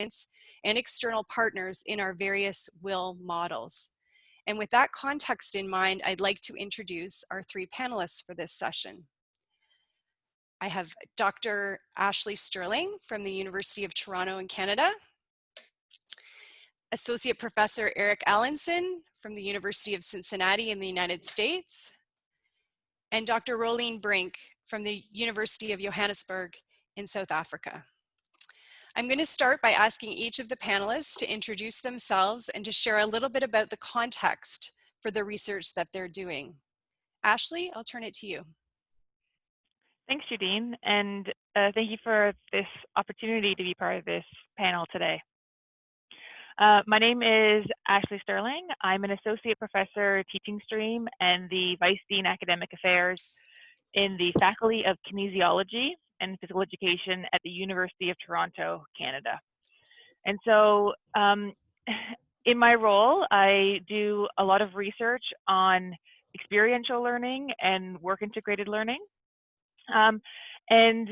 and external partners in our various WIL models. And with that context in mind, I'd like to introduce our three panelists for this session. I have Dr. Ashley Sterling from the University of Toronto in Canada, Associate Professor Eric Allenson from the University of Cincinnati in the United States, and Dr. Rolene Brink from the University of Johannesburg in South Africa. I'm going to start by asking each of the panelists to introduce themselves and to share a little bit about the context for the research that they're doing. Ashley, I'll turn it to you. Thanks, Judine, and thank you for this opportunity to be part of this panel today. My name is Ashley Sterling. I'm an Associate Professor Teaching Stream and the Vice Dean Academic Affairs in the Faculty of Kinesiology and Physical Education at the University of Toronto, Canada. And so in my role, I do a lot of research on experiential learning and work-integrated learning. And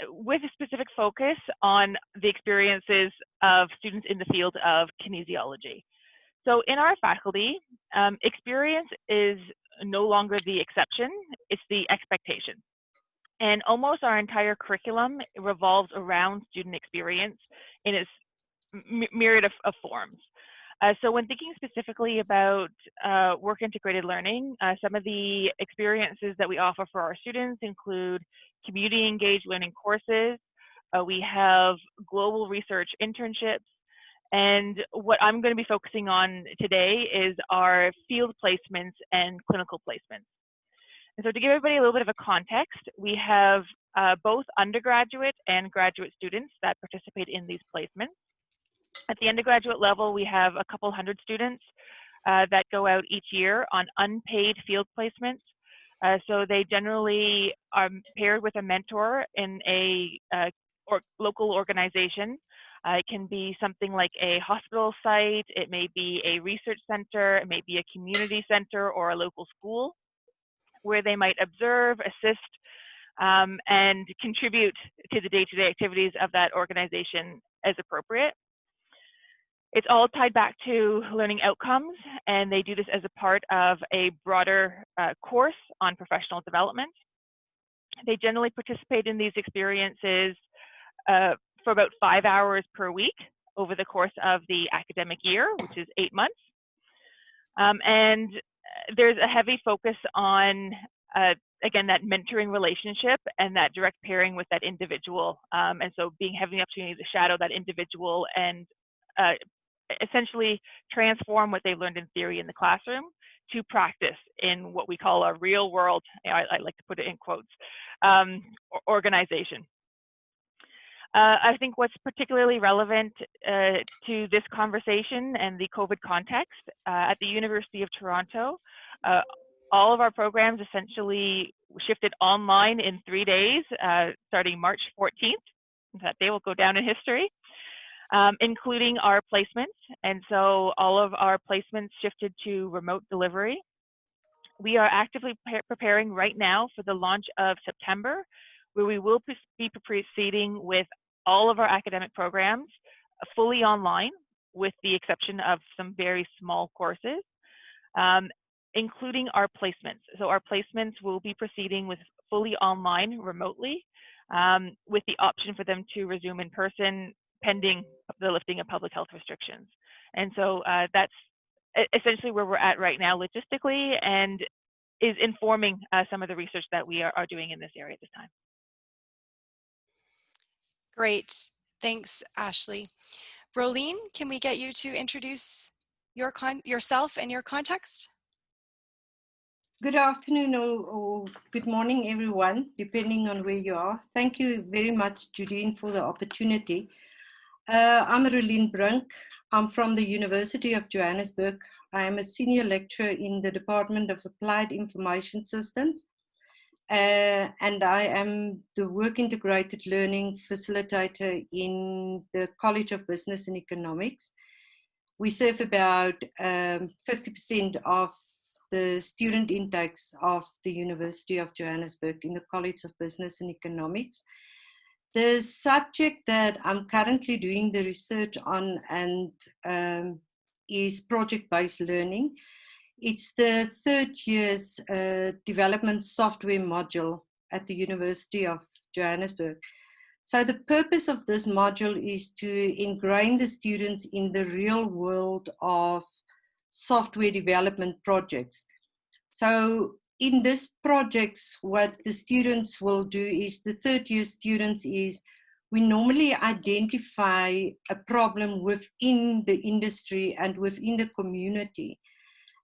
with a specific focus on the experiences of students in the field of kinesiology. So in our faculty, experience is no longer the exception, it's the expectation. And almost our entire curriculum revolves around student experience in its myriad of forms. So when thinking specifically about work-integrated learning, some of the experiences that we offer for our students include community-engaged learning courses. We have global research internships. And what I'm going to be focusing on today is our field placements and clinical placements. And so to give everybody a little bit of a context, we have both undergraduate and graduate students that participate in these placements. At the undergraduate level, we have a couple hundred students that go out each year on unpaid field placements. So they generally are paired with a mentor in a local organization. It can be something like a hospital site, it may be a research center, it may be a community center or a local school, where they might observe, assist, and contribute to the day-to-day activities of that organization as appropriate. It's all tied back to learning outcomes, and they do this as a part of a broader course on professional development. They generally participate in these experiences for about 5 hours per week over the course of the academic year, which is 8 months. And there's a heavy focus on, again, that mentoring relationship and that direct pairing with that individual. And so having the opportunity to shadow that individual and essentially transform what they've learned in theory in the classroom to practice in what we call a real world, I like to put it in quotes, organization. I think what's particularly relevant to this conversation and the COVID context, at the University of Toronto, all of our programs essentially shifted online in 3 days, starting March 14th. That day will go down in history. Including our placements. And so all of our placements shifted to remote delivery. We are actively preparing right now for the launch of September, where we will be proceeding with all of our academic programs fully online, with the exception of some very small courses, including our placements. So our placements will be proceeding with fully online remotely, with the option for them to resume in person pending the lifting of public health restrictions. And so that's essentially where we're at right now logistically, and is informing some of the research that we are doing in this area at this time. Great, thanks, Ashley. Rolene, can we get you to introduce yourself and your context? Good afternoon or good morning, everyone, depending on where you are. Thank you very much, Judine, for the opportunity. I'm Rolene Brink. I'm from the University of Johannesburg. I am a senior lecturer in the Department of Applied Information Systems, and I am the Work Integrated Learning Facilitator in the College of Business and Economics. We serve about 50% of the student intakes of the University of Johannesburg in the College of Business and Economics. The subject that I'm currently doing the research on and is project-based learning. It's the third year's development software module at the University of Johannesburg. So the purpose of this module is to ingrain the students in the real world of software development projects. So in this projects, what the students will do is, the third year students is, we normally identify a problem within the industry and within the community.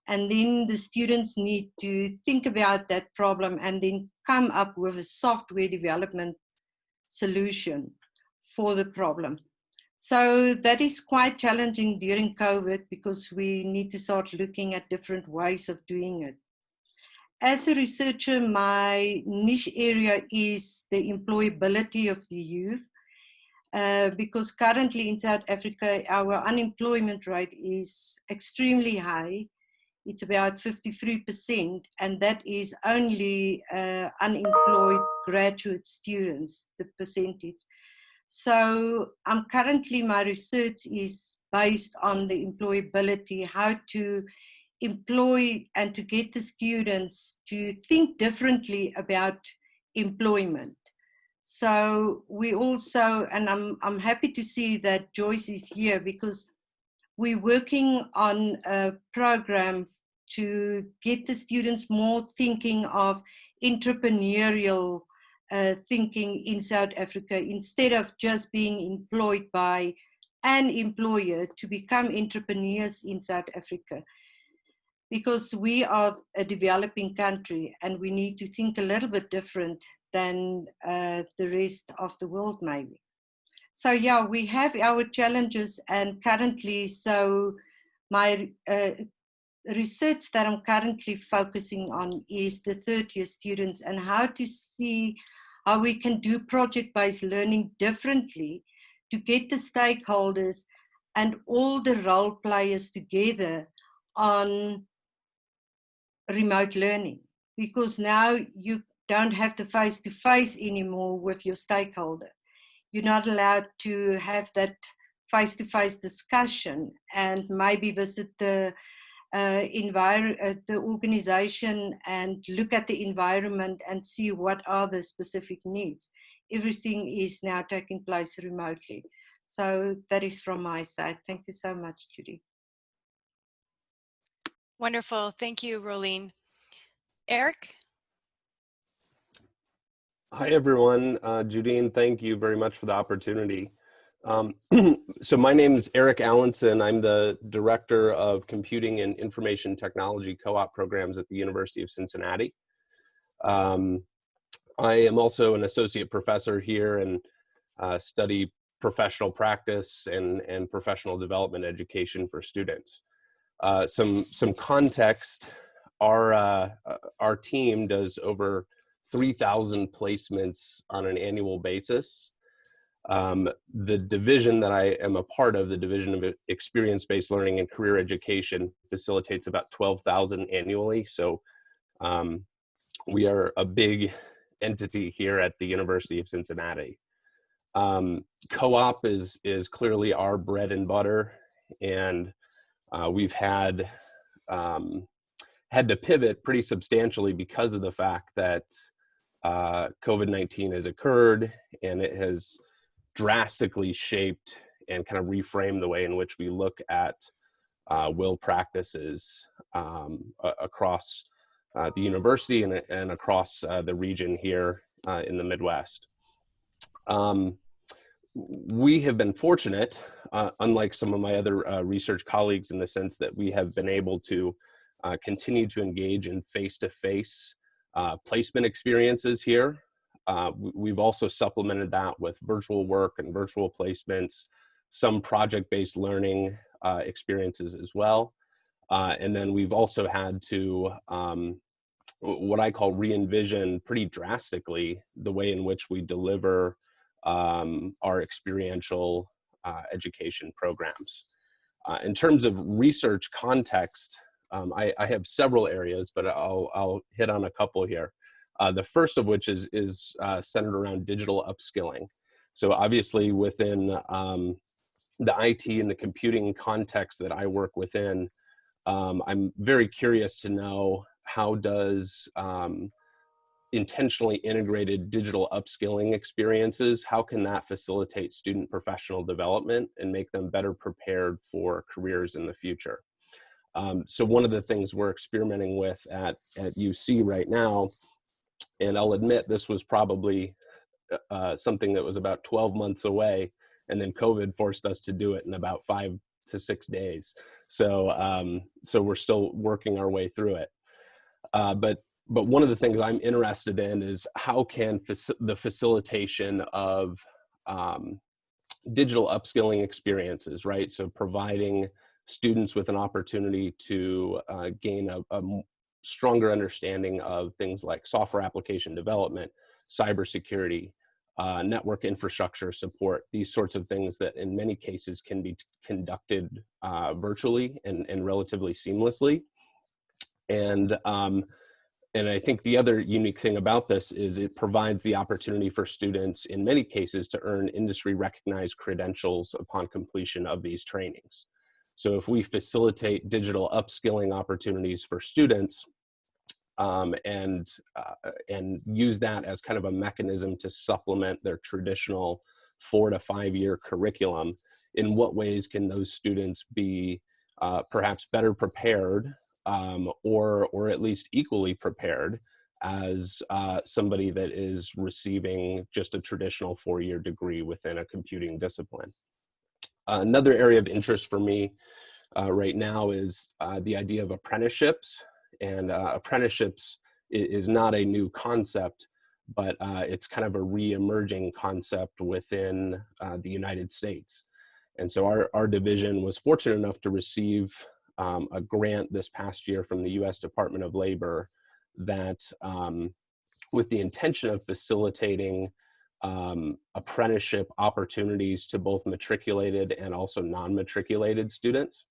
And then the students need to think about that problem and then come up with a software development solution for the problem. So that is quite challenging during COVID because we need to start looking at different ways of doing it. As a researcher, my niche area is the employability of the youth, because currently in South Africa, our unemployment rate is extremely high. It's about 53%, and that is only unemployed graduate students, the percentage. So currently my research is based on the employability, how to employ and to get the students to think differently about employment. So we also, and I'm happy to see that Joyce is here because we're working on a program to get the students more thinking of entrepreneurial thinking in South Africa, instead of just being employed by an employer, to become entrepreneurs in South Africa. Because we are a developing country and we need to think a little bit different than the rest of the world maybe. So yeah, we have our challenges, and currently, so my research that I'm currently focusing on is the third year students and how to see how we can do project-based learning differently to get the stakeholders and all the role players together on remote learning. Because now you don't have the face-to-face anymore with your stakeholder. You're not allowed to have that face-to-face discussion and maybe visit the organization and look at the environment and see what are the specific needs. Everything is now taking place remotely. So that is from my side. Thank you so much, Judy. Wonderful. Thank you, Rolene. Eric? Hi, everyone. Judine, thank you very much for the opportunity. So my name is Eric Allenson. I'm the Director of Computing and Information Technology Co-op Programs at the University of Cincinnati. I am also an associate professor here and study professional practice and professional development education for students. Some context, our team does over 3,000 placements on an annual basis. The division that I am a part of, the Division of Experience-Based Learning and Career Education, facilitates about 12,000 annually. So we are a big entity here at the University of Cincinnati. Co-op is clearly our bread and butter, and we've had to pivot pretty substantially because of the fact that COVID-19 has occurred, and it has drastically shaped and kind of reframed the way in which we look at WIL practices across the university and across the region here in the Midwest. We have been fortunate, unlike some of my other research colleagues, in the sense that we have been able to continue to engage in face-to-face placement experiences here. We've also supplemented that with virtual work and virtual placements, some project-based learning experiences as well. And then we've also had to, what I call re-envision pretty drastically the way in which we deliver our experiential education programs. In terms of research context, I have several areas, but I'll hit on a couple here. The first of which is centered around digital upskilling. So obviously within the IT and the computing context that I work within, I'm very curious to know, how does intentionally integrated digital upskilling experiences, how can that facilitate student professional development and make them better prepared for careers in the future? So one of the things we're experimenting with at UC right now, and I'll admit this was probably something that was about 12 months away, and then COVID forced us to do it in about 5 to 6 days. So so we're still working our way through it. But one of the things I'm interested in is, how can the facilitation of digital upskilling experiences, right? So providing students with an opportunity to gain a stronger understanding of things like software application development, cybersecurity, network infrastructure support, these sorts of things that in many cases can be conducted virtually and relatively seamlessly. And I think the other unique thing about this is it provides the opportunity for students, in many cases, to earn industry recognized credentials upon completion of these trainings. So if we facilitate digital upskilling opportunities for students, and use that as kind of a mechanism to supplement their traditional 4 to 5 year curriculum, in what ways can those students be perhaps better prepared, or at least equally prepared as somebody that is receiving just a traditional 4-year degree within a computing discipline? Another area of interest for me right now is the idea of apprenticeships. And apprenticeships is not a new concept, but it's kind of a re-emerging concept within the United States. And so our division was fortunate enough to receive a grant this past year from the US Department of Labor that, with the intention of facilitating apprenticeship opportunities to both matriculated and also non-matriculated students.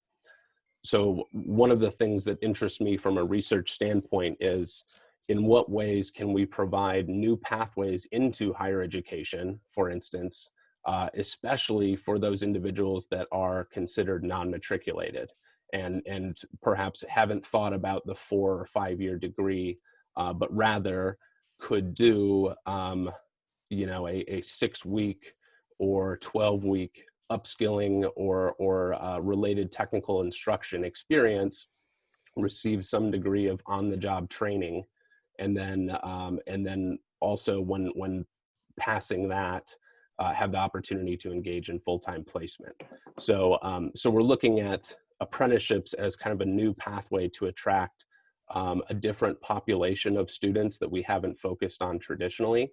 So one of the things that interests me from a research standpoint is, in what ways can we provide new pathways into higher education, for instance, especially for those individuals that are considered non-matriculated and perhaps haven't thought about the 4 or 5 year degree, but rather could do you know, a 6-week or 12-week upskilling or related technical instruction experience, receive some degree of on-the-job training, and then also when passing that, have the opportunity to engage in full-time placement. So so we're looking at apprenticeships as kind of a new pathway to attract a different population of students that we haven't focused on traditionally.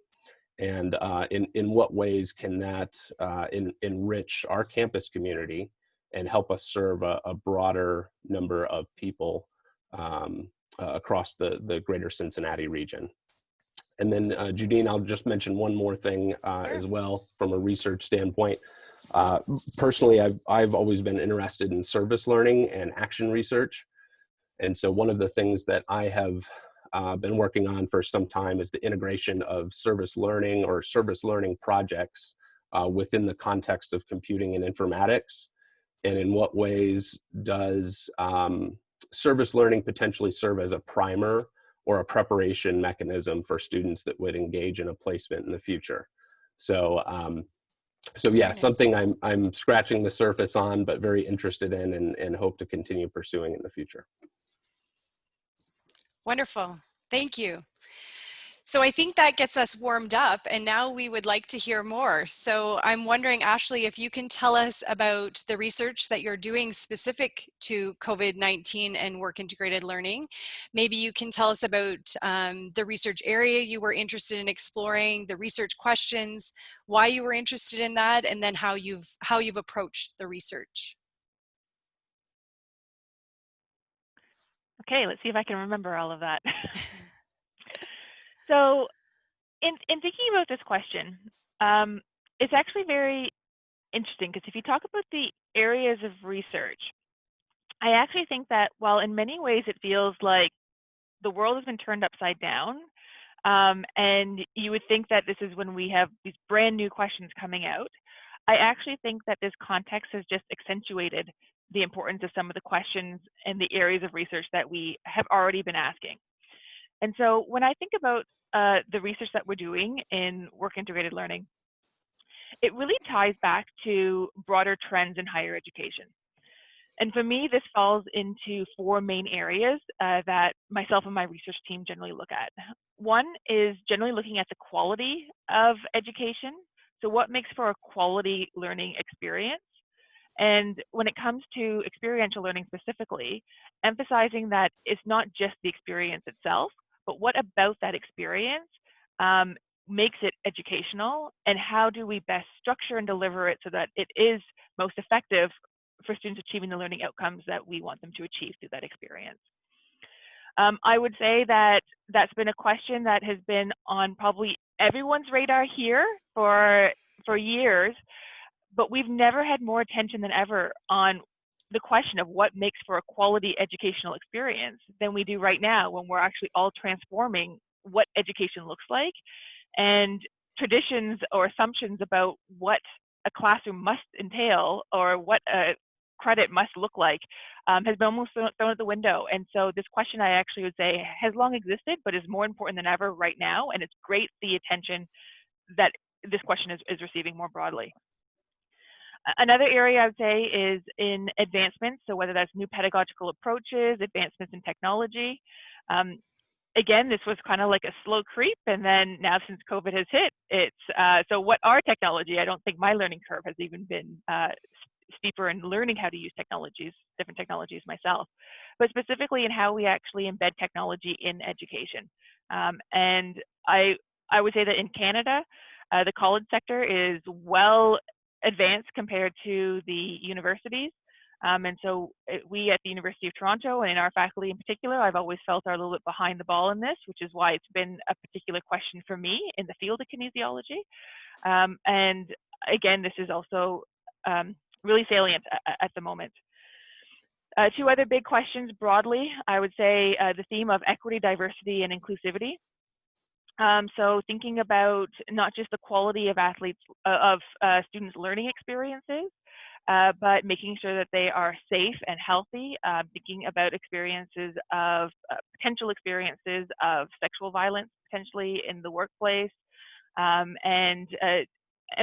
And in what ways can that enrich our campus community and help us serve a broader number of people across the greater Cincinnati region? And then Judine, I'll just mention one more thing as well from a research standpoint. Personally, I've always been interested in service learning and action research. And so one of the things that I have been working on for some time is the integration of service learning or service learning projects within the context of computing and informatics. And in what ways does service learning potentially serve as a primer or a preparation mechanism for students that would engage in a placement in the future? So so yeah, something I'm scratching the surface on, but very interested in and hope to continue pursuing in the future. Wonderful. Thank you. So I think that gets us warmed up, and now we would like to hear more. So I'm wondering, Ashley, if you can tell us about the research that you're doing specific to COVID-19 and work integrated learning. Maybe you can tell us about the research area you were interested in exploring, the research questions, why you were interested in that, and then how you've approached the research. Okay, let's see if I can remember all of that. So in thinking about this question, it's actually very interesting, because if you talk about the areas of research, I actually think that while in many ways it feels like the world has been turned upside down, And you would think that this is when we have these brand new questions coming out. I actually think that this context has just accentuated the importance of some of the questions and the areas of research that we have already been asking. And so when I think about the research that we're doing in work-integrated learning, it really ties back to broader trends in higher education. And for me, this falls into four main areas that myself and my research team generally look at. One is generally looking at the quality of education. So what makes for a quality learning experience? And when it comes to experiential learning specifically, emphasizing that it's not just the experience itself, but what about that experience makes it educational, and how do we best structure and deliver it so that it is most effective for students achieving the learning outcomes that we want them to achieve through that experience. I would say that that's been a question that has been on probably everyone's radar here for years, but we've never had more attention than ever on the question of what makes for a quality educational experience than we do right now, when we're actually all transforming what education looks like, and traditions or assumptions about what a classroom must entail or what a credit must look like has been almost thrown out the window. And so this question, I actually would say, has long existed, but is more important than ever right now. And it's great the attention that this question is receiving more broadly. Another area I would say is in advancements. So whether that's new pedagogical approaches, advancements in technology. Again, this was kind of like a slow creep, and then now since COVID has hit, it's so what are technology? I don't think my learning curve has even been steeper in learning how to use different technologies myself, but specifically in how we actually embed technology in education. And I would say that in Canada, the college sector is well advanced compared to the universities. And so we at the University of Toronto, and in our faculty in particular, I've always felt are a little bit behind the ball in this, which is why it's been a particular question for me in the field of kinesiology. And again, this is also really salient at the moment. Two other big questions broadly, I would say the theme of equity, diversity, and inclusivity. So thinking about not just the quality of students' learning experiences, but making sure that they are safe and healthy, thinking about experiences of potential experiences of sexual violence potentially in the workplace, and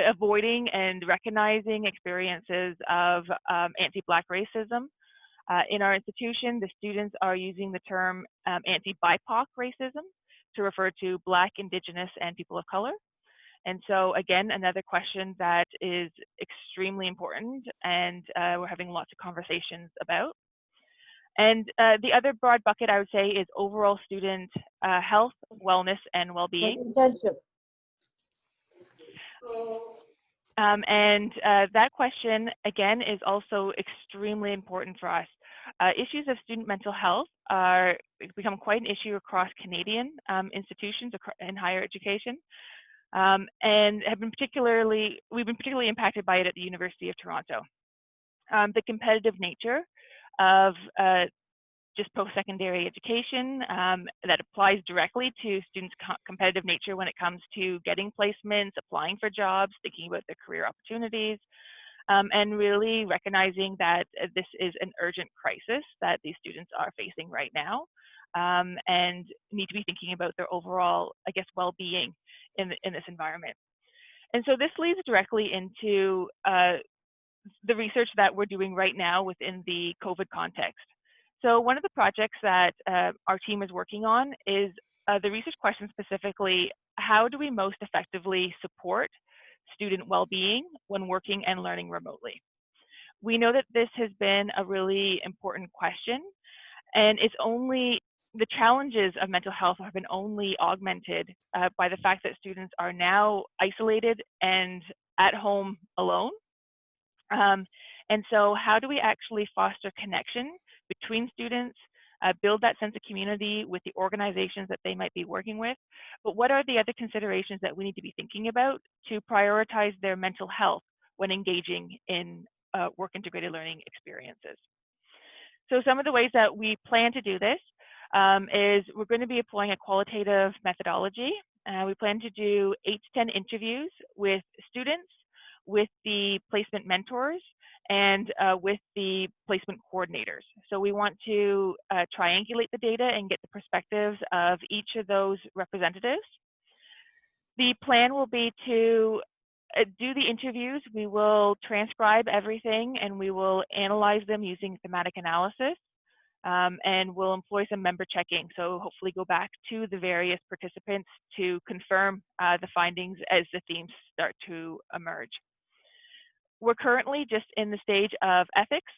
avoiding and recognizing experiences of anti-Black racism. In our institution, the students are using the term anti-BIPOC racism to refer to Black, Indigenous, and people of color. And so again, another question that is extremely important, and we're having lots of conversations about. And the other broad bucket I would say is overall student health, wellness, and well-being. And that question, again, is also extremely important for us. Issues of student mental health are become quite an issue across Canadian institutions in higher education, and we've been particularly impacted by it at the University of Toronto. The competitive nature of just post-secondary education that applies directly to students' competitive nature when it comes to getting placements, applying for jobs, thinking about their career opportunities, and really recognizing that this is an urgent crisis that these students are facing right now, and need to be thinking about their overall, I guess, well-being in this environment. And so this leads directly into the research that we're doing right now within the COVID context. So one of the projects that our team is working on is the research question specifically, how do we most effectively support student well-being when working and learning remotely? We know that this has been a really important question, and the challenges of mental health have been only augmented by the fact that students are now isolated and at home alone. And so how do we actually foster connection between students, build that sense of community with the organizations that they might be working with? But what are the other considerations that we need to be thinking about to prioritize their mental health when engaging in work integrated learning experiences? So some of the ways that we plan to do this, is we're going to be employing a qualitative methodology. We plan to do 8 to 10 interviews with students, with the placement mentors, and with the placement coordinators. So we want to triangulate the data and get the perspectives of each of those representatives. The plan will be to do the interviews. We will transcribe everything and we will analyze them using thematic analysis. And we'll employ some member checking. So hopefully go back to the various participants to confirm the findings as the themes start to emerge. We're currently just in the stage of ethics.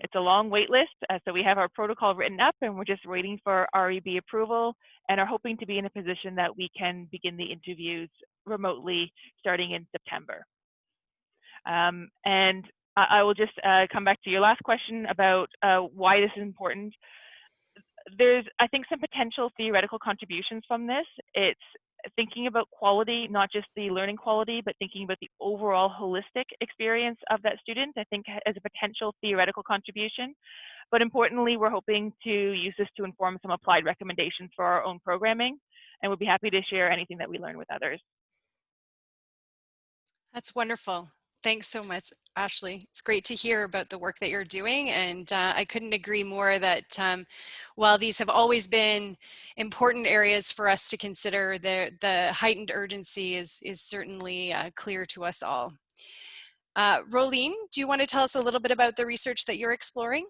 It's a long wait list, so we have our protocol written up and we're just waiting for REB approval and are hoping to be in a position that we can begin the interviews remotely starting in September. And I will just come back to your last question about why this is important. There's, I think, some potential theoretical contributions from this. It's thinking about quality, not just the learning quality, but thinking about the overall holistic experience of that student, I think, as a potential theoretical contribution. But importantly, we're hoping to use this to inform some applied recommendations for our own programming, and we'll be happy to share anything that we learn with others. That's wonderful. Thanks so much, Ashley. It's great to hear about the work that you're doing, and I couldn't agree more that while these have always been important areas for us to consider, the heightened urgency is certainly clear to us all. Rolene, do you want to tell us a little bit about the research that you're exploring?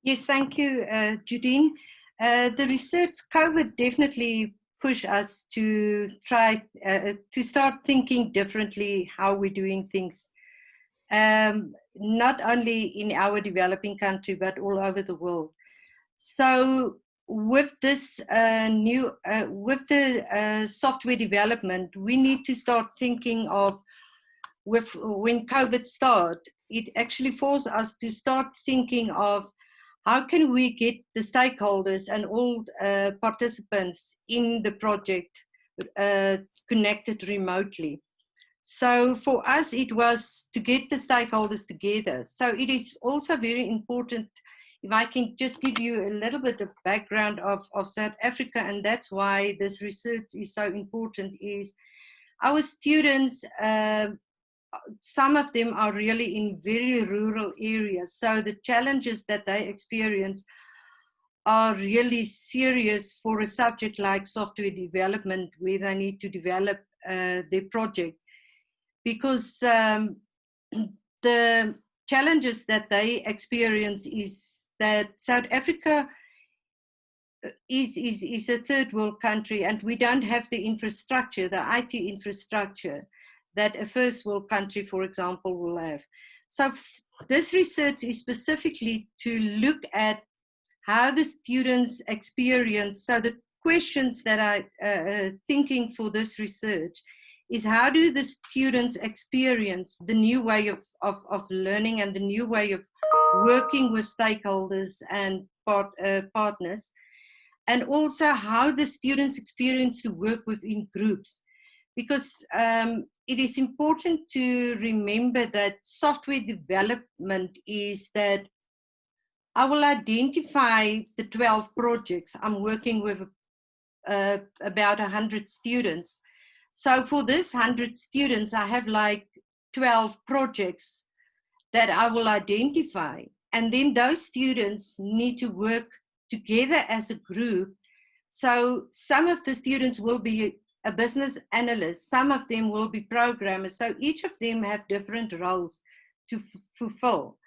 Yes, thank you, Judine. The research COVID definitely push us to try to start thinking differently how we're doing things, not only in our developing country, but all over the world. So with this with the software development, we need to start thinking of, when COVID started, it actually forced us to start thinking of how can we get the stakeholders and all participants in the project connected remotely. So for us, it was to get the stakeholders together. So it is also very important, if I can just give you a little bit of background of South Africa, and that's why this research is so important, is our students, some of them are really in very rural areas. So the challenges that they experience are really serious for a subject like software development, where they need to develop their project. Because the challenges that they experience is that South Africa is a third world country, and we don't have the infrastructure, the IT infrastructure, that a first world country, for example, will have. So this research is specifically to look at how the students experience. So the questions that I thinking for this research is, how do the students experience the new way of learning and the new way of working with stakeholders and partners, and also how the students experience to work within groups. Because it is important to remember that software development is that I will identify the 12 projects. I'm working with about 100 students. So for this 100 students, I have like 12 projects that I will identify. And then those students need to work together as a group. So some of the students will be a business analyst, some of them will be programmers. So each of them have different roles to fulfill.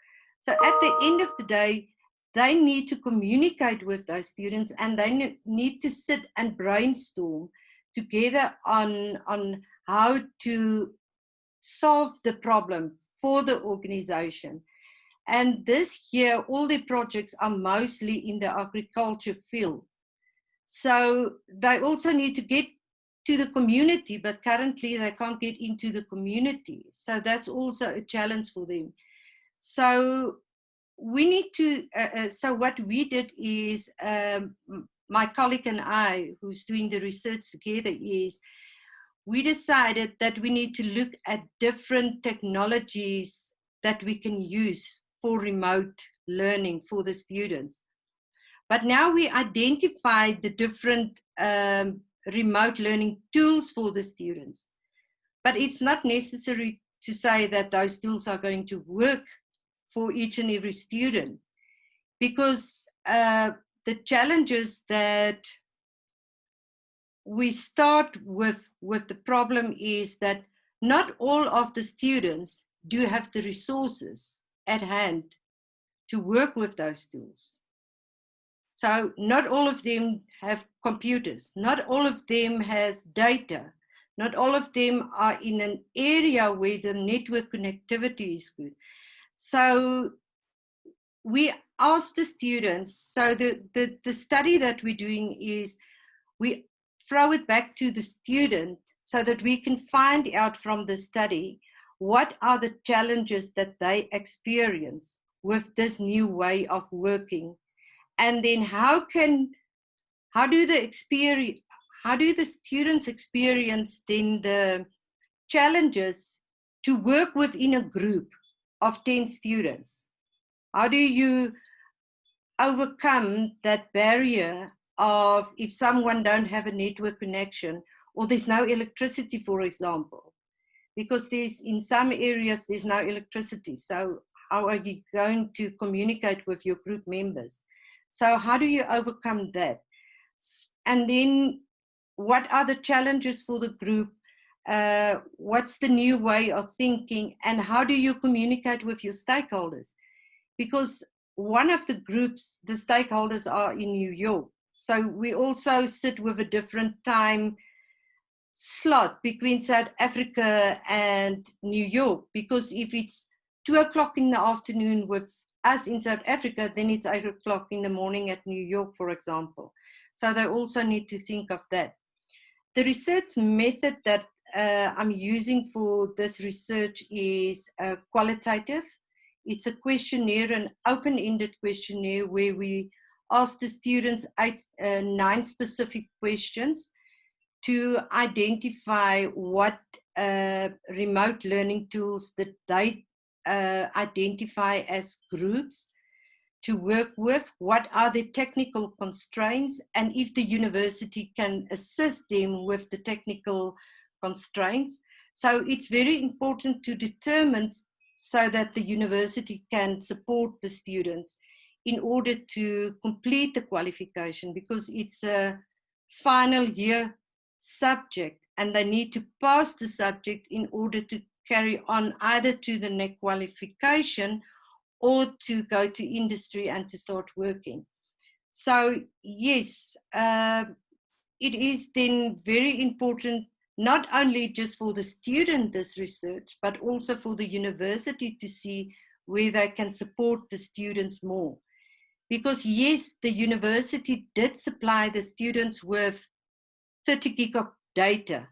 So at the end of the day, they need to communicate with those students, and they need to sit and brainstorm together on how to solve the problem for the organization. And this year, all the projects are mostly in the agriculture field. So they also need to get to the community, but currently they can't get into the community. So that's also a challenge for them. So we need to, so what we did is, my colleague and I, who's doing the research together, is we decided that we need to look at different technologies that we can use for remote learning for the students. But now we identified the different remote learning tools for the students. But it's not necessary to say that those tools are going to work for each and every student, because the challenges that we start with the problem is that not all of the students do have the resources at hand to work with those tools. So not all of them have computers, not all of them has data, not all of them are in an area where the network connectivity is good. So we ask the students, so the study that we're doing is we throw it back to the student so that we can find out from the study what are the challenges that they experience with this new way of working, and then how do the students experience then the challenges to work within a group of 10 students. How do you overcome that barrier of if someone don't have a network connection, or there's no electricity, for example, because in some areas there's no electricity. So how are you going to communicate with your group members? So how do you overcome that? And then what are the challenges for the group? What's the new way of thinking? And how do you communicate with your stakeholders? Because one of the groups, the stakeholders are in New York. So we also sit with a different time slot between South Africa and New York, because if it's 2 o'clock in the afternoon with us in South Africa, then it's 8 o'clock in the morning at New York, for example. So they also need to think of that. The research method that I'm using for this research is qualitative. It's a questionnaire, an open-ended questionnaire where we ask the students 9 specific questions to identify what remote learning tools that they identify as groups to work with, what are the technical constraints, and if the university can assist them with the technical constraints. So it's very important to determine so that the university can support the students in order to complete the qualification, because it's a final year subject and they need to pass the subject in order to carry on either to the next qualification or to go to industry and to start working. So yes, it is then very important, not only just for the student, this research, but also for the university to see where they can support the students more. Because yes, the university did supply the students with 30 gig of data.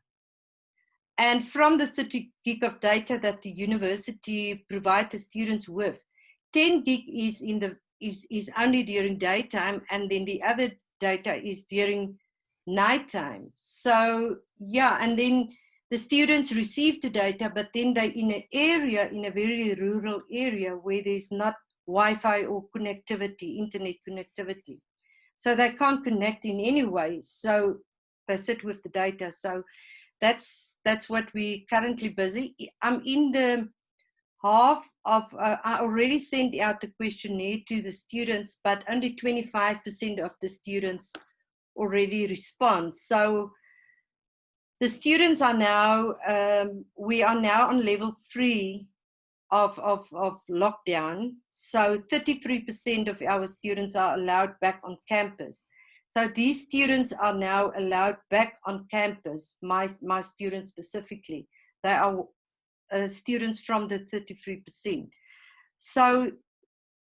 And from the 30 gig of data that the university provides the students with, 10 gig is only during daytime, and then the other data is during nighttime. So yeah, and then the students receive the data, but then they're in an area, in a very rural area where there's not Wi-Fi or connectivity, internet connectivity. So they can't connect in any way. So they sit with the data. So that's what we currently busy. I'm in the half of, I already sent out the questionnaire to the students, but only 25% of the students already respond. So the students are now, we are now on level 3 of lockdown. So 33% of our students are allowed back on campus. So these students are now allowed back on campus, my students specifically. They are students from the 33%. So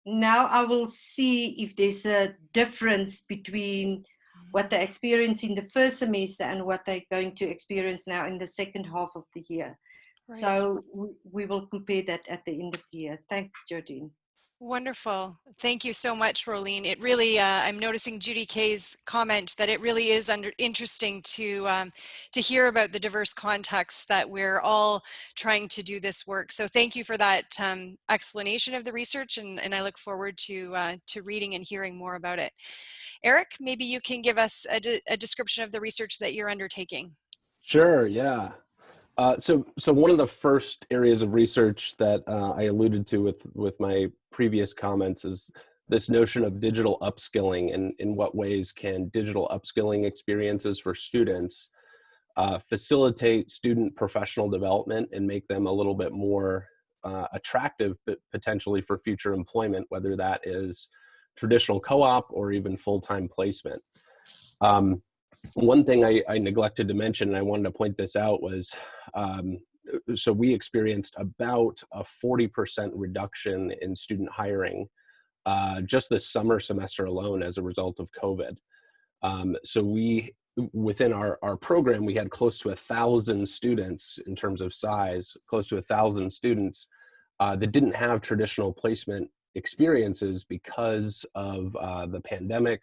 now I will see if there's a difference between what they experience in the first semester and what they're going to experience now in the second half of the year. Right. So we will compare that at the end of the year. Thanks, Jodine. Wonderful. Thank you so much, Rolene. It really, I'm noticing Judy Kay's comment that it really is interesting to hear about the diverse contexts that we're all trying to do this work. So thank you for that explanation of the research, and I look forward to reading and hearing more about it. Eric, maybe you can give us a description of the research that you're undertaking. Sure, yeah. So one of the first areas of research that I alluded to with my previous comments is this notion of digital upskilling, and in what ways can digital upskilling experiences for students facilitate student professional development and make them a little bit more attractive potentially for future employment, whether that is traditional co-op or even full-time placement. One thing I neglected to mention, and I wanted to point this out, was so we experienced about a 40% reduction in student hiring just this summer semester alone as a result of COVID. So within our program, we had close to 1,000 students in terms of size, close to 1,000 students that didn't have traditional placement experiences because of the pandemic.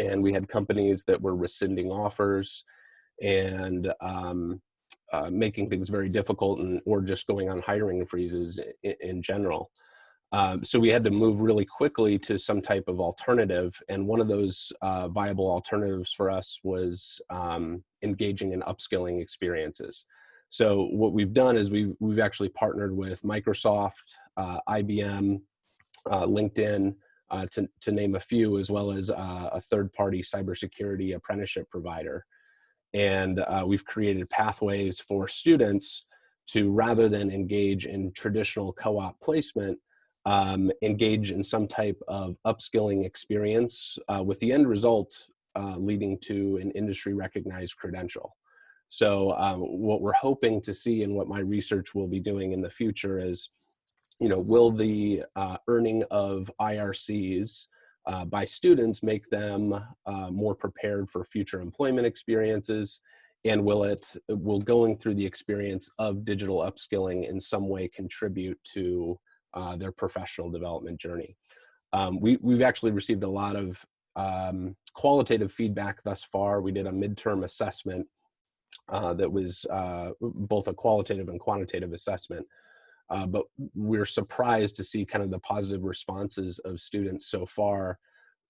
And we had companies that were rescinding offers and making things very difficult, or just going on hiring freezes in general. So we had to move really quickly to some type of alternative. And one of those viable alternatives for us was engaging in upskilling experiences. So what we've done is we've actually partnered with Microsoft, IBM, LinkedIn, to name a few, as well as a third-party cybersecurity apprenticeship provider. And we've created pathways for students to, rather than engage in traditional co-op placement, engage in some type of upskilling experience with the end result leading to an industry-recognized credential. So what we're hoping to see, and what my research will be doing in the future, is will the earning of IRCs by students make them more prepared for future employment experiences? And will going through the experience of digital upskilling in some way contribute to their professional development journey? We've actually received a lot of qualitative feedback thus far. We did a midterm assessment that was both a qualitative and quantitative assessment. But we're surprised to see kind of the positive responses of students so far,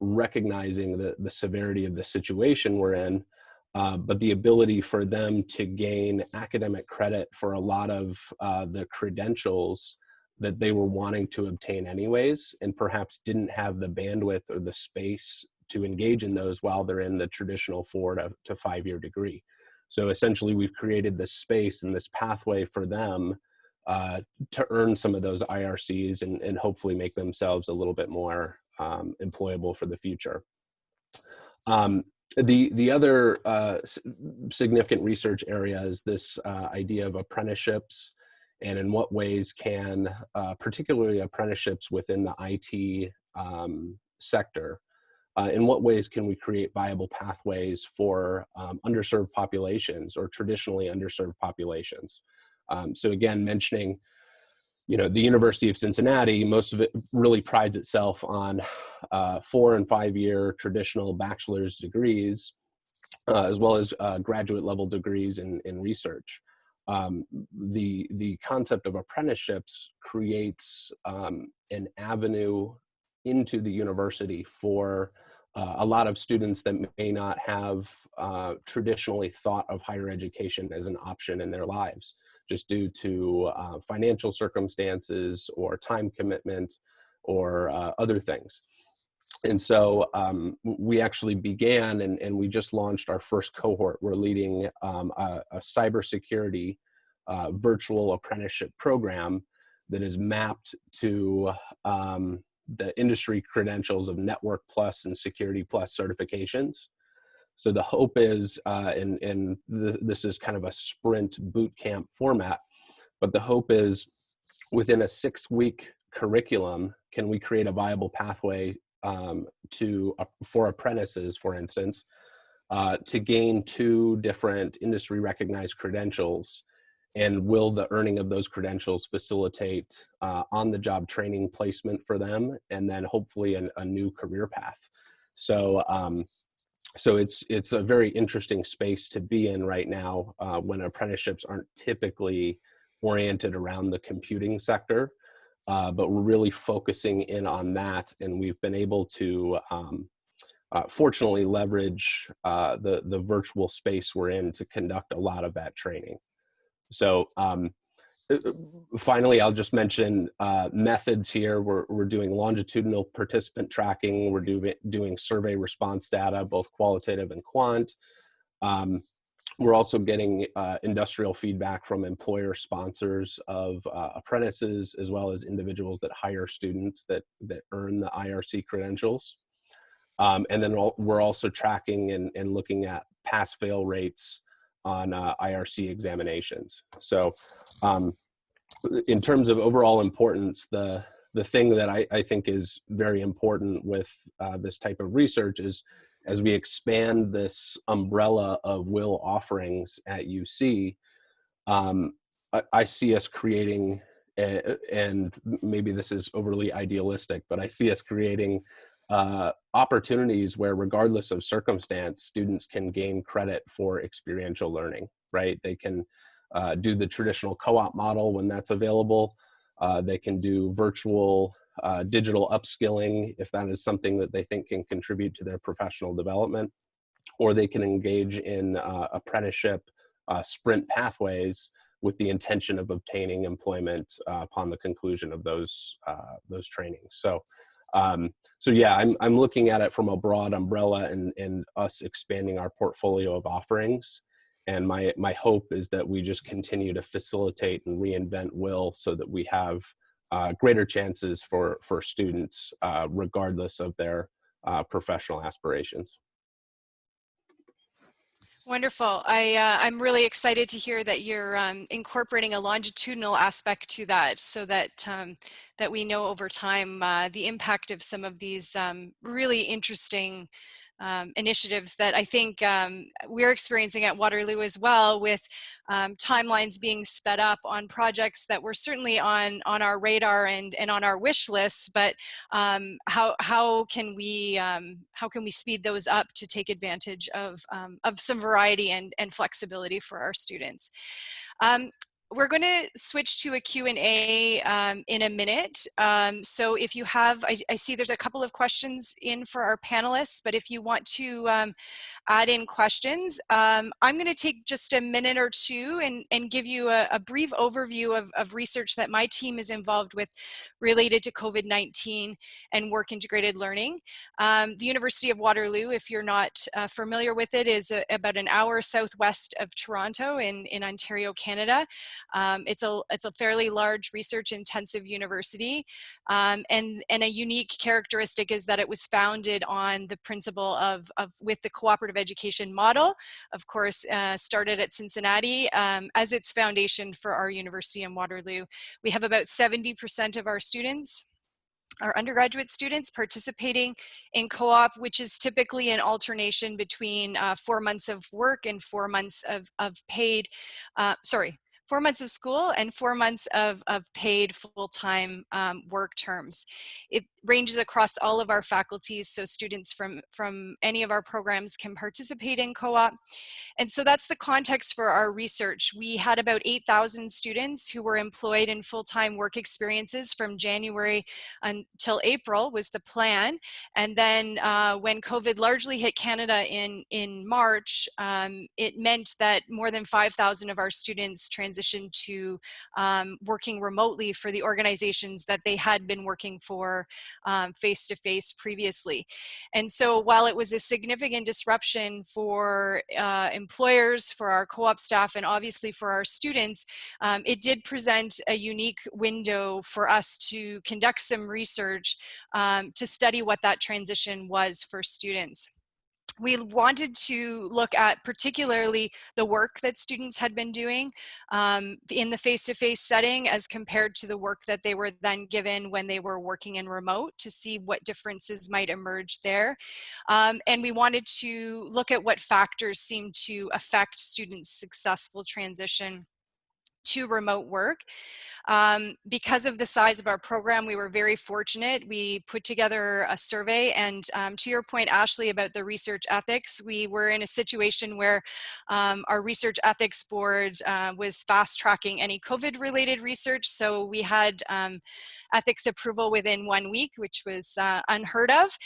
recognizing the severity of the situation we're in, but the ability for them to gain academic credit for a lot of the credentials that they were wanting to obtain anyways, and perhaps didn't have the bandwidth or the space to engage in those while they're in the traditional 4 to 5 year degree. So essentially, we've created this space and this pathway for them to earn some of those IRCs and hopefully make themselves a little bit more employable for the future. The other significant research area is this idea of apprenticeships, and in what ways can, particularly apprenticeships within the IT sector, in what ways can we create viable pathways for underserved populations, or traditionally underserved populations? So again, mentioning, the University of Cincinnati, most of it really prides itself on 4 and 5 year traditional bachelor's degrees, as well as graduate level degrees in research. The concept of apprenticeships creates an avenue into the university for a lot of students that may not have traditionally thought of higher education as an option in their lives, just due to financial circumstances or time commitment or other things. And so we actually began, and we just launched our first cohort. We're leading a cybersecurity virtual apprenticeship program that is mapped to the industry credentials of Network Plus and Security Plus certifications. So the hope is, and this is kind of a sprint boot camp format, but the hope is within a 6-week curriculum, can we create a viable pathway for apprentices, for instance, to gain 2 different industry recognized credentials And will the earning of those credentials facilitate on-the-job training placement for them, and then hopefully a new career path? So, so it's a very interesting space to be in right now when apprenticeships aren't typically oriented around the computing sector, but we're really focusing in on that, and we've been able to fortunately leverage the virtual space we're in to conduct a lot of that training. So finally, I'll just mention methods here. We're doing longitudinal participant tracking. We're doing survey response data, both qualitative and quant. We're also getting industrial feedback from employer sponsors of apprentices, as well as individuals that hire students that earn the IRC credentials. And then we're also tracking and looking at pass-fail rates on IRC examinations. So in terms of overall importance, the thing that I think is very important with this type of research is, as we expand this umbrella of WIL offerings at UC, I see us creating, and maybe this is overly idealistic, but I see us creating opportunities where, regardless of circumstance, students can gain credit for experiential learning, right? They can do the traditional co-op model when that's available. They can do virtual digital upskilling if that is something that they think can contribute to their professional development, or they can engage in apprenticeship sprint pathways with the intention of obtaining employment upon the conclusion of those trainings. So, so yeah, I'm looking at it from a broad umbrella and us expanding our portfolio of offerings. And my hope is that we just continue to facilitate and reinvent WIL so that we have greater chances for students, regardless of their professional aspirations. Wonderful. I'm really excited to hear that you're incorporating a longitudinal aspect to that, so that that we know over time the impact of some of these really interesting initiatives that I think we're experiencing at Waterloo as well, with timelines being sped up on projects that were certainly on our radar and on our wish lists, but how can we speed those up to take advantage of some variety and flexibility for our students. We're going to switch to a Q&A in a minute. So if you have, I see there's a couple of questions in for our panelists, but if you want to add in questions, I'm going to take just a minute or two and give you a brief overview of research that my team is involved with related to COVID-19 and work integrated learning. The University of Waterloo, if you're not familiar with it, is about an hour southwest of Toronto in Ontario, Canada. It's a fairly large research intensive university, and a unique characteristic is that it was founded on the principle of with the cooperative education model, of course, started at Cincinnati as its foundation for our university in Waterloo. We have about 70% of our students, our undergraduate students, participating in co-op, which is typically an alternation between 4 months of work and 4 months of paid, 4 months of school and 4 months of paid full-time work terms. It ranges across all of our faculties, so students from any of our programs can participate in co-op. And so that's the context for our research. We had about 8,000 students who were employed in full-time work experiences from January until April was the plan. And then when COVID largely hit Canada in March, it meant that more than 5,000 of our students transitioned to working remotely for the organizations that they had been working for face-to-face previously. And so while it was a significant disruption for employers, for our co-op staff, and obviously for our students, it did present a unique window for us to conduct some research to study what that transition was for students. We wanted to look at particularly the work that students had been doing in the face-to-face setting as compared to the work that they were then given when they were working in remote, to see what differences might emerge there. And we wanted to look at what factors seem to affect students' successful transition to remote work. Because of the size of our program, we were very fortunate. We put together a survey, and to your point, Ashley, about the research ethics, we were in a situation where our research ethics board was fast tracking any COVID-related research. So we had ethics approval within 1 week, which was unheard of.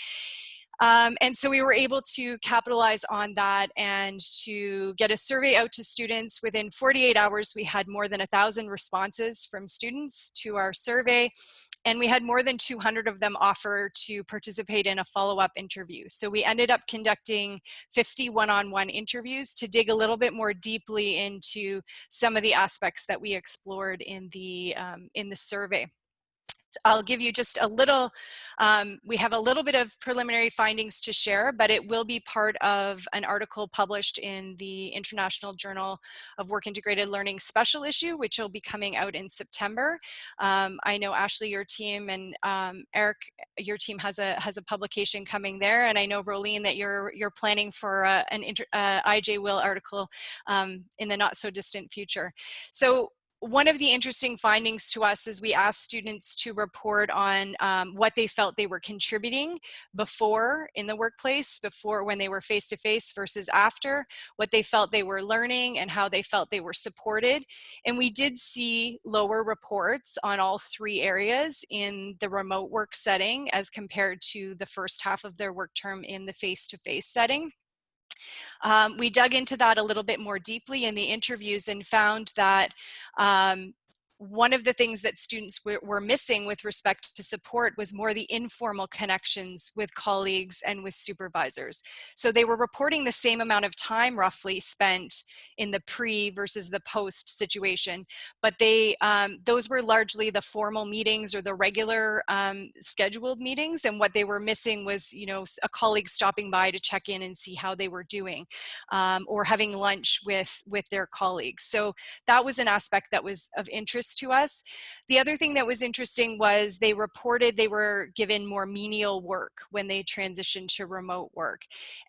And so we were able to capitalize on that and to get a survey out to students. Within 48 hours, we had more than 1,000 responses from students to our survey, and we had more than 200 of them offer to participate in a follow-up interview. So we ended up conducting 50 one-on-one interviews to dig a little bit more deeply into some of the aspects that we explored in the survey. I'll give you just a little, we have a little bit of preliminary findings to share, but it will be part of an article published in the International Journal of Work Integrated Learning special issue, which will be coming out in September. I know Ashley, your team, and Eric, your team has a publication coming there, and I know Rolene that you're planning for an IJ-WIL article in the not so distant future. So one of the interesting findings to us is we asked students to report on what they felt they were contributing before in the workplace, before when they were face-to-face versus after, what they felt they were learning and how they felt they were supported. And we did see lower reports on all 3 areas in the remote work setting as compared to the first half of their work term in the face-to-face setting. We dug into that a little bit more deeply in the interviews and found that one of the things that students were missing with respect to support was more the informal connections with colleagues and with supervisors. So they were reporting the same amount of time roughly spent in the pre versus the post situation, but they those were largely the formal meetings or the regular scheduled meetings, and what they were missing was, you know, a colleague stopping by to check in and see how they were doing, or having lunch with their colleagues. So that was an aspect that was of interest to us. The other thing that was interesting was they reported they were given more menial work when they transitioned to remote work.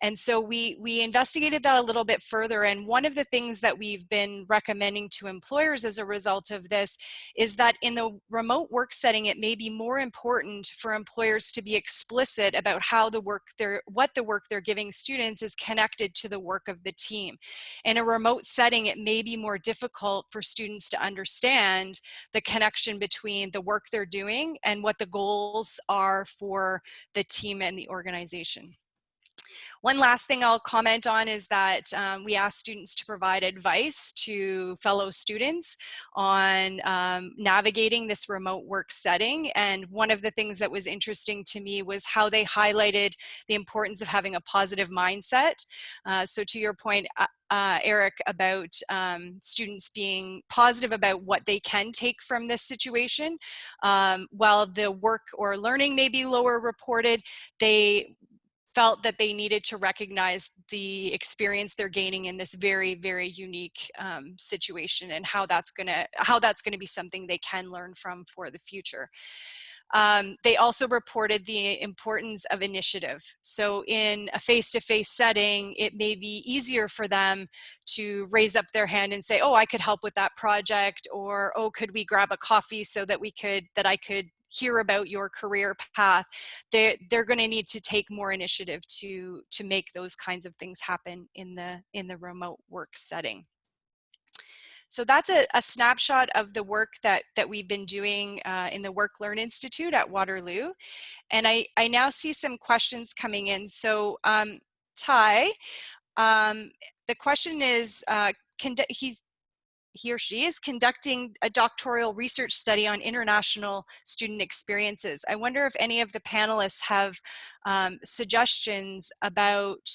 And so we investigated that a little bit further, and one of the things that we've been recommending to employers as a result of this is that in the remote work setting, it may be more important for employers to be explicit about how what the work they're giving students is connected to the work of the team. In a remote setting, it may be more difficult for students to understand the connection between the work they're doing and what the goals are for the team and the organization. One last thing I'll comment on is that we asked students to provide advice to fellow students on navigating this remote work setting. And one of the things that was interesting to me was how they highlighted the importance of having a positive mindset. So to your point, Eric, about students being positive about what they can take from this situation. While the work or learning may be lower reported, they felt that they needed to recognize the experience they're gaining in this very, very unique situation, and how that's gonna be something they can learn from for the future. They also reported the importance of initiative. So in a face-to-face setting, it may be easier for them to raise up their hand and say, oh, I could help with that project, or, oh, could we grab a coffee so that I could hear about your career path. They're going to need to take more initiative to make those kinds of things happen in the remote work setting. So that's a snapshot of the work that we've been doing in the Work Learn Institute at Waterloo. And I now see some questions coming in. So Ty, the question is, he or she is conducting a doctoral research study on international student experiences. I wonder if any of the panelists have suggestions about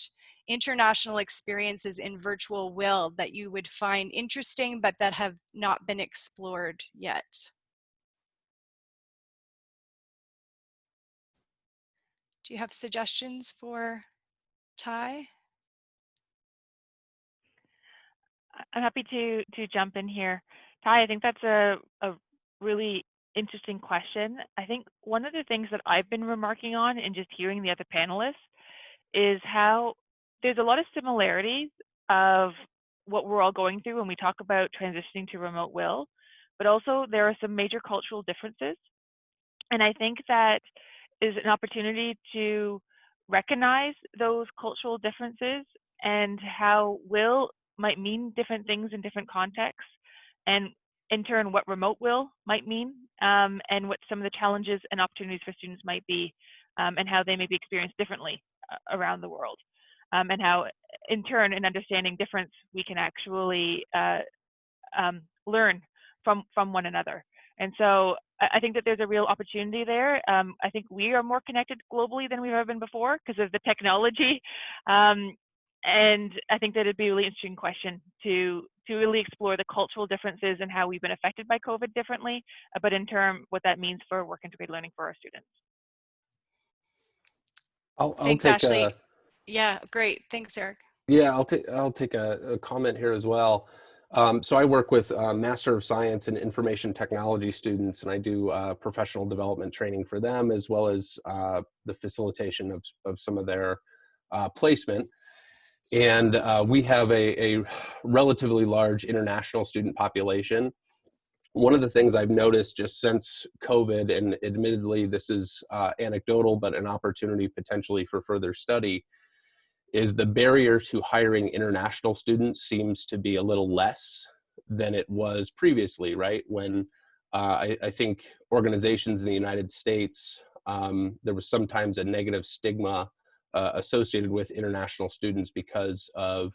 international experiences in virtual WIL that you would find interesting but that have not been explored yet. Do you have suggestions for Ty? I'm happy to jump in here. Ty, I think that's a really interesting question. I think one of the things that I've been remarking on and just hearing the other panelists is how there's a lot of similarities of what we're all going through when we talk about transitioning to remote WIL, but also there are some major cultural differences. And I think that is an opportunity to recognize those cultural differences and how WIL might mean different things in different contexts, and in turn what remote WIL might mean, and what some of the challenges and opportunities for students might be, and how they may be experienced differently around the world, and how in turn in understanding difference we can actually learn from one another. And so I think that there's a real opportunity there. I think we are more connected globally than we've ever been before because of the technology. And I think that it'd be a really interesting question to really explore the cultural differences and how we've been affected by COVID differently, but in turn, what that means for work integrated learning for our students. I'll Thanks, take Ashley. a, Yeah, great. Thanks, Eric. yeah, I'll take a comment here as well. So I work with Master of Science and Information Technology students, and I do professional development training for them, as well as the facilitation of some of their placement. And we have a relatively large international student population. One of the things I've noticed just since COVID, and admittedly this is anecdotal, but an opportunity potentially for further study, is the barrier to hiring international students seems to be a little less than it was previously, right? When I think organizations in the United States, there was sometimes a negative stigma associated with international students because of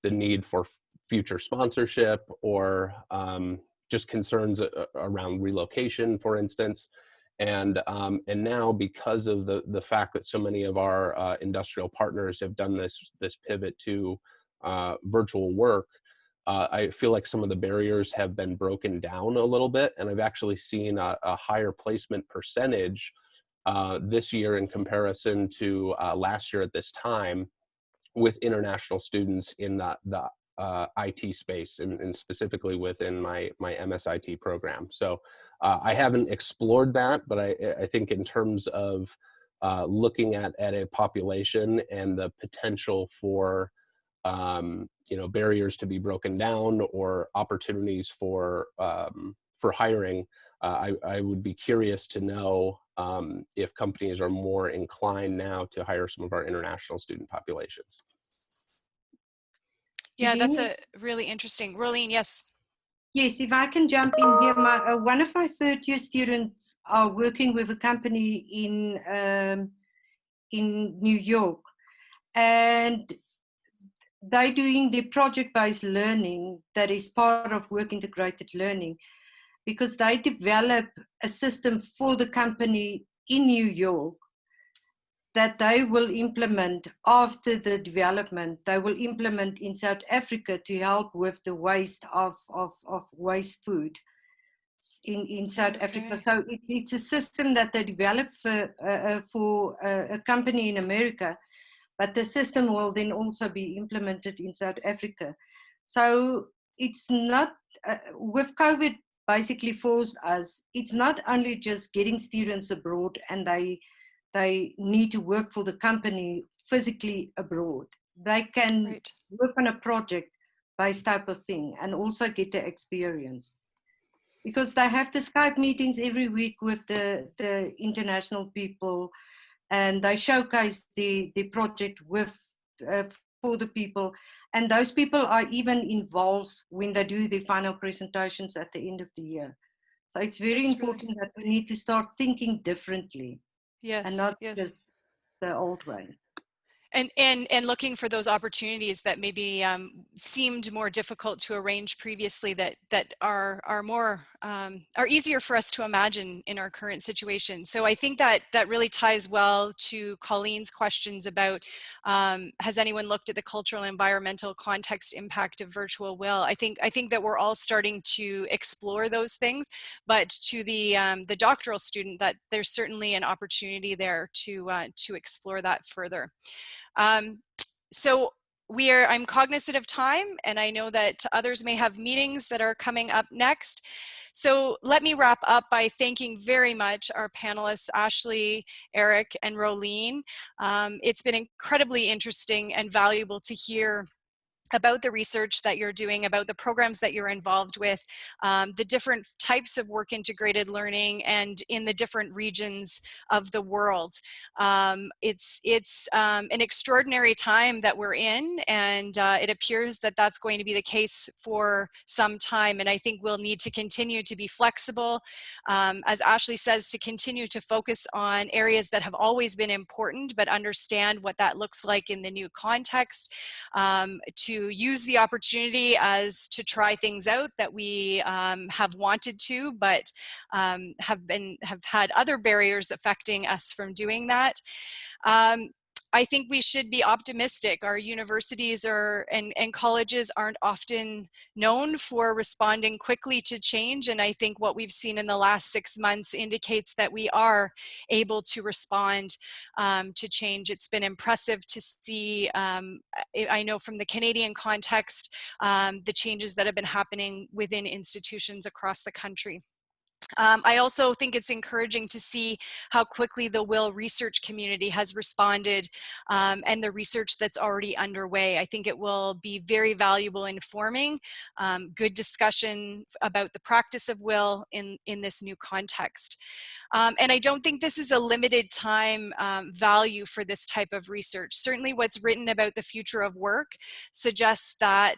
the need for future sponsorship or just concerns around relocation, for instance. And now, because of the fact that so many of our industrial partners have done this pivot to virtual work, I feel like some of the barriers have been broken down a little bit, and I've actually seen a higher placement percentage this year in comparison to last year at this time with international students in the IT space, and specifically within my MSIT program. So I haven't explored that, but I think in terms of looking at a population and the potential for barriers to be broken down or opportunities for hiring, I would be curious to know if companies are more inclined now to hire some of our international student populations. Yeah, that's a really interesting. Rolene, yes. Yes, if I can jump in here, one of my third-year students are working with a company in New York, and they're doing the project-based learning that is part of work integrated learning, because they develop a system for the company in New York that they will implement after the development. They will implement in South Africa to help with the waste of waste food in South Africa. So it's a system that they develop for a company in America, but the system will then also be implemented in South Africa. So it's not, with COVID basically forced us, it's not only just getting students abroad and they need to work for the company physically abroad. They can work on a project-based type of thing and also get the experience. Because they have the Skype meetings every week with the international people, and they showcase the project with for the people. And those people are even involved when they do the final presentations at the end of the year. So it's very important that we need to start thinking differently. Yes, and not yes. just the old way. And looking for those opportunities that maybe seemed more difficult to arrange previously, that are more are easier for us to imagine in our current situation. So I think that really ties well to Colleen's questions about has anyone looked at the cultural and environmental context impact of virtual WIL? I think that we're all starting to explore those things, but to the doctoral student, that there's certainly an opportunity there to explore that further. So I'm cognizant of time, and I know that others may have meetings that are coming up next. So let me wrap up by thanking very much our panelists, Ashley, Eric, and Rolene. It's been incredibly interesting and valuable to hear about the research that you're doing, about the programs that you're involved with, the different types of work integrated learning, and in the different regions of the world. It's an extraordinary time that we're in, and it appears that that's going to be the case for some time. And I think we'll need to continue to be flexible, as Ashley says, to continue to focus on areas that have always been important, but understand what that looks like in the new context, to use the opportunity as to try things out that we have wanted to, but have had other barriers affecting us from doing that. I think we should be optimistic. Our universities and colleges aren't often known for responding quickly to change, and I think what we've seen in the last 6 months indicates that we are able to respond to change. It's been impressive to see, I know from the Canadian context, the changes that have been happening within institutions across the country. I also think it's encouraging to see how quickly the WIL research community has responded, and the research that's already underway. I think it will be very valuable in forming good discussion about the practice of WIL in this new context. And I don't think this is a limited time value for this type of research. Certainly what's written about the future of work suggests that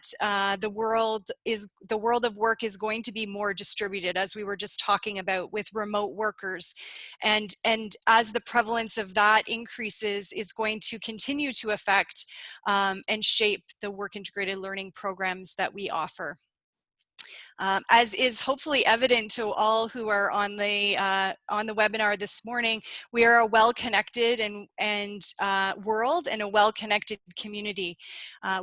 the world of work is going to be more distributed, as we were just talking about with remote workers. And as the prevalence of that increases, it's going to continue to affect and shape the work integrated learning programs that we offer. As is hopefully evident to all who are on the webinar this morning, we are a well-connected and world and a well-connected community.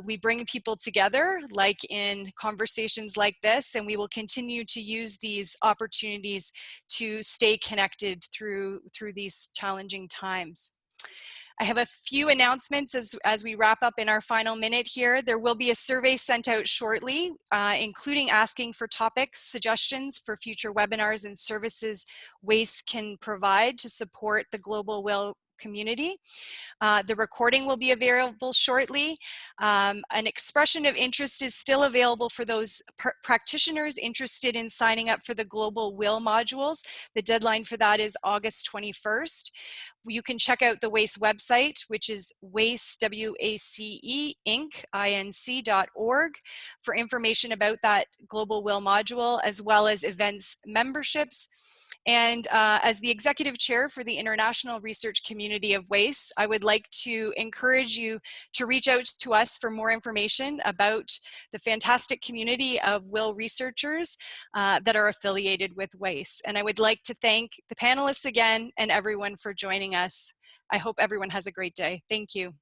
We bring people together, like in conversations like this, and we will continue to use these opportunities to stay connected through these challenging times. I have a few announcements as we wrap up in our final minute here. There will be a survey sent out shortly, including asking for topics, suggestions for future webinars and services WAIS can provide to support the global WIL community. The recording will be available shortly. An expression of interest is still available for those practitioners interested in signing up for the global WIL modules. The deadline for that is August 21st. You can check out the WAIS website, which is WAIS, W-A-C-E, Inc.org, for information about that global WIL module, as well as events memberships. And as the executive chair for the international research community of WAIS, I would like to encourage you to reach out to us for more information about the fantastic community of WIL researchers that are affiliated with WAIS. And I would like to thank the panelists again and everyone for joining us. I hope everyone has a great day. Thank you.